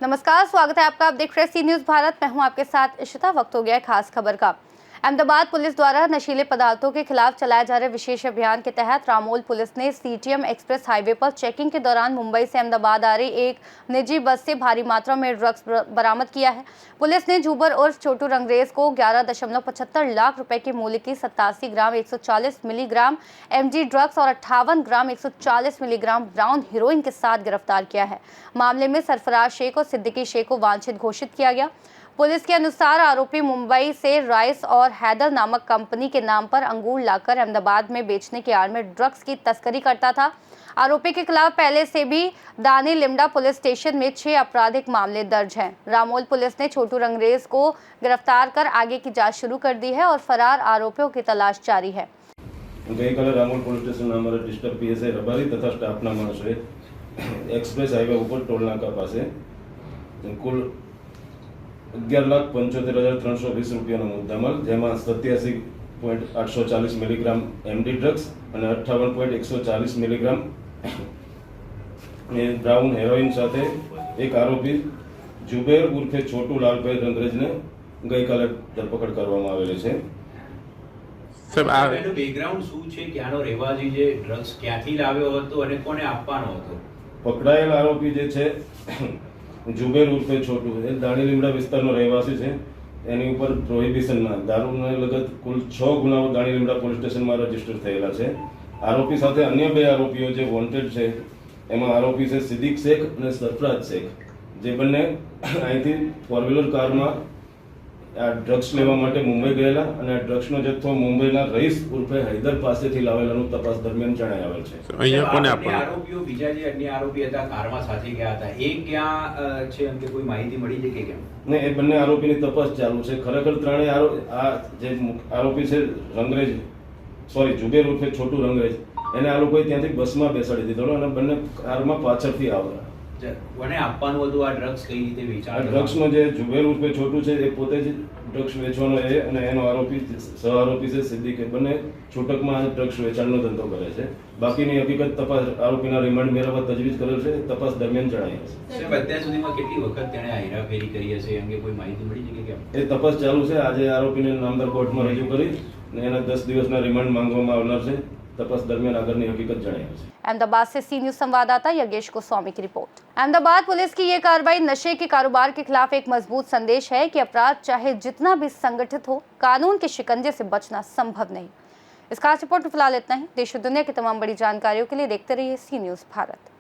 नमस्कार, स्वागत है आपका। आप देख रहे हैं सी न्यूज़ भारत। मैं हूं आपके साथ इशिता। वक्त हो गया है खास खबर का। अहमदाबाद पुलिस द्वारा नशीले पदार्थों के खिलाफ चलाए जा रहे विशेष अभियान के तहत रामोल पुलिस ने सीटीएम एक्सप्रेस हाईवे पर चेकिंग के दौरान मुंबई से अहमदाबाद आ रही एक निजी बस से भारी मात्रा में ड्रग्स बरामद किया है। पुलिस ने जूबर उर्फ छोटू रंगरेज को 11.75 लाख रुपए के मूल्य की 87 ग्राम 140 मिलीग्राम एमजी ड्रग्स और 58 ग्राम 140 मिलीग्राम ब्राउन हीरोइन के साथ गिरफ्तार किया है। मामले में सरफराज शेख और सिद्दीकी शेख को वांछित घोषित किया गया। पुलिस के अनुसार आरोपी मुंबई से राइस और हैदर नामक कंपनी के नाम पर अंगूर लाकर अहमदाबाद में बेचने के आड़ में ड्रग्स की तस्करी करता था। आरोपी के खिलाफ पहले से भी दानी लिमडा पुलिस स्टेशन में 6 आपराधिक मामले दर्ज हैं। रामोल पुलिस ने छोटू रंगरेज को गिरफ्तार कर आगे की जांच शुरू कर दी है और फरार आरोपियों की तलाश जारी है। गईकाले रामोल पुलिस स्टेशन अमरा डिस्ट्रिक्ट पीएसआई रबारी तथा स्टाफना माणसोए एक्सप्रेस हाईवे ऊपर टोल नाका पासे कुल 11,75,320 રૂપિયાનો મુદ્દામાલ, જેમાં 87.840 મિલીગ્રામ એમડી ડ્રગ્સ અને 58.140 મિલીગ્રામ બ્રાઉન હેરોઇન સાથે એક આરોપી જુબેર ઉર્ફે છોટુ લાલભાઈ રંગરેજને ગઈકાલે ધરપકડ કરવામાં આવેલી છે। સાહેબ, આ એનું બેકગ્રાઉન્ડ શું છે? ક્યાંનો રહેવાસી છે? ડ્રગ્સ ક્યાંથી લાવ્યો હતો અને કોને આપવાનો હતો? પકડાયેલ આરોપી જે છે જુબેર ઉર્ફે છોટુ એ દાણી લીમડા વિસ્તારનો રહેવાસી છે। એની ઉપર પ્રોહિબિશનના દારૂને લગત કુલ 6 ગુનાઓ દાણી લીમડા પોલીસ સ્ટેશનમાં રજીસ્ટર થયેલા છે। આરોપી સાથે અન્ય 2 આરોપીઓ જે વોન્ટેડ છે, એમાં આરોપી છે સિદ્દીક શેખ અને સરફરાજ શેખ, જે બંને અહીંથી 4 વ્હીલર કારમાં આ ડ્રગ્સ લેવા માટે મુંબઈ ગયેલા અને આ ડ્રગ્સનો જથ્થો મુંબઈના રઈસ ઉર્ફે હૈદર પાસેથી લાવેલાનું તપાસ દરમિયાન જણાઈ આવેલ છે। અહીંયા કોને આપવાનો? આરોપીઓ બીજા જે અન્ય આરોપી હતા કારમાં સાથે ગયા હતા, એ ક્યાં છે એમ કે કોઈ માહિતી મળી છે કે કેમ? ને એ બંને આરોપીની તપાસ ચાલુ છે। ખરેખર ત્રણેય આ જે આરોપી છે રંગરેજ જુબેર ઉર્ફે છોટુ રંગરેજ, એને આ લોકોએ ત્યાંથી બસમાં બેસાડી દીધો અને બંને કારમાં પાછળથી આવ્યા। કોને આપવાનું હતું આ ડ્રગ્સ? કઈ રીતે વેચાણ? ડ્રગ્સનો જે જુબેર ઉર્ફે છોટુ છે એ પોતે જ ડ્રગ્સ વેચવાનો એ અને એનો આરોપી સહ આરોપી છે સિદ્દીક, બંને છૂટકમાં ડ્રગ્સ વેચાણનો ધંધો કરે છે। બાકીની હકીકત તપાસ આરોપીના રિમાન્ડ મેળવવા તજવીજ કરેલ છે, તપાસ દરમિયાન જણાઈ હશે। સાહેબ, અત્યાર સુધીમાં કેટલી વખત તેણે હેરાફેરી કરી હશે એ અંગે કોઈ માહિતી મળી છે કે કેમ? એ તપાસ ચાલુ છે। આજે આરોપીને નામદાર કોર્ટમાં રજૂ કરી અને એના 10 દિવસના રિમાન્ડ માંગવામાં આવનાર છે। तपास दरमियान आगरनी हकीकत जणाई। अहमदाबाद से सी न्यूज़ संवाददाता यज्ञेश गोस्वामी की रिपोर्ट। अहमदाबाद पुलिस की ये कार्रवाई नशे के कारोबार के खिलाफ एक मजबूत संदेश है कि अपराध चाहे जितना भी संगठित हो, कानून के शिकंजे से बचना संभव नहीं। इस खास रिपोर्ट में फिलहाल इतना ही। देश और दुनिया की तमाम बड़ी जानकारियों के लिए देखते रहिए सी न्यूज़ भारत।